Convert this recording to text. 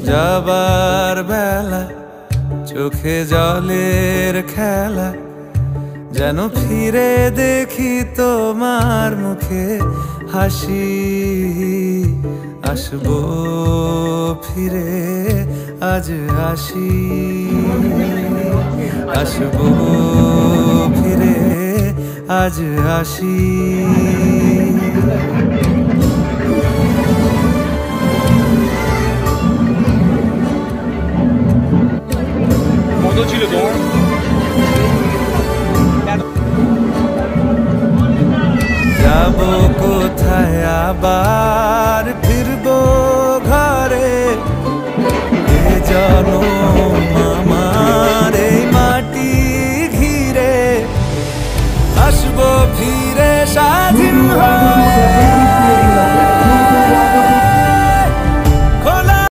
যাবার বেলা চোখে জলের খেলা, যেন ফিরে দেখি তোমার মুখে হাসি। আসবো ফিরে আজ আসি, আসবো ফিরে আজ আসি। কত ছিল তোমার? যাবো কোথায় আবার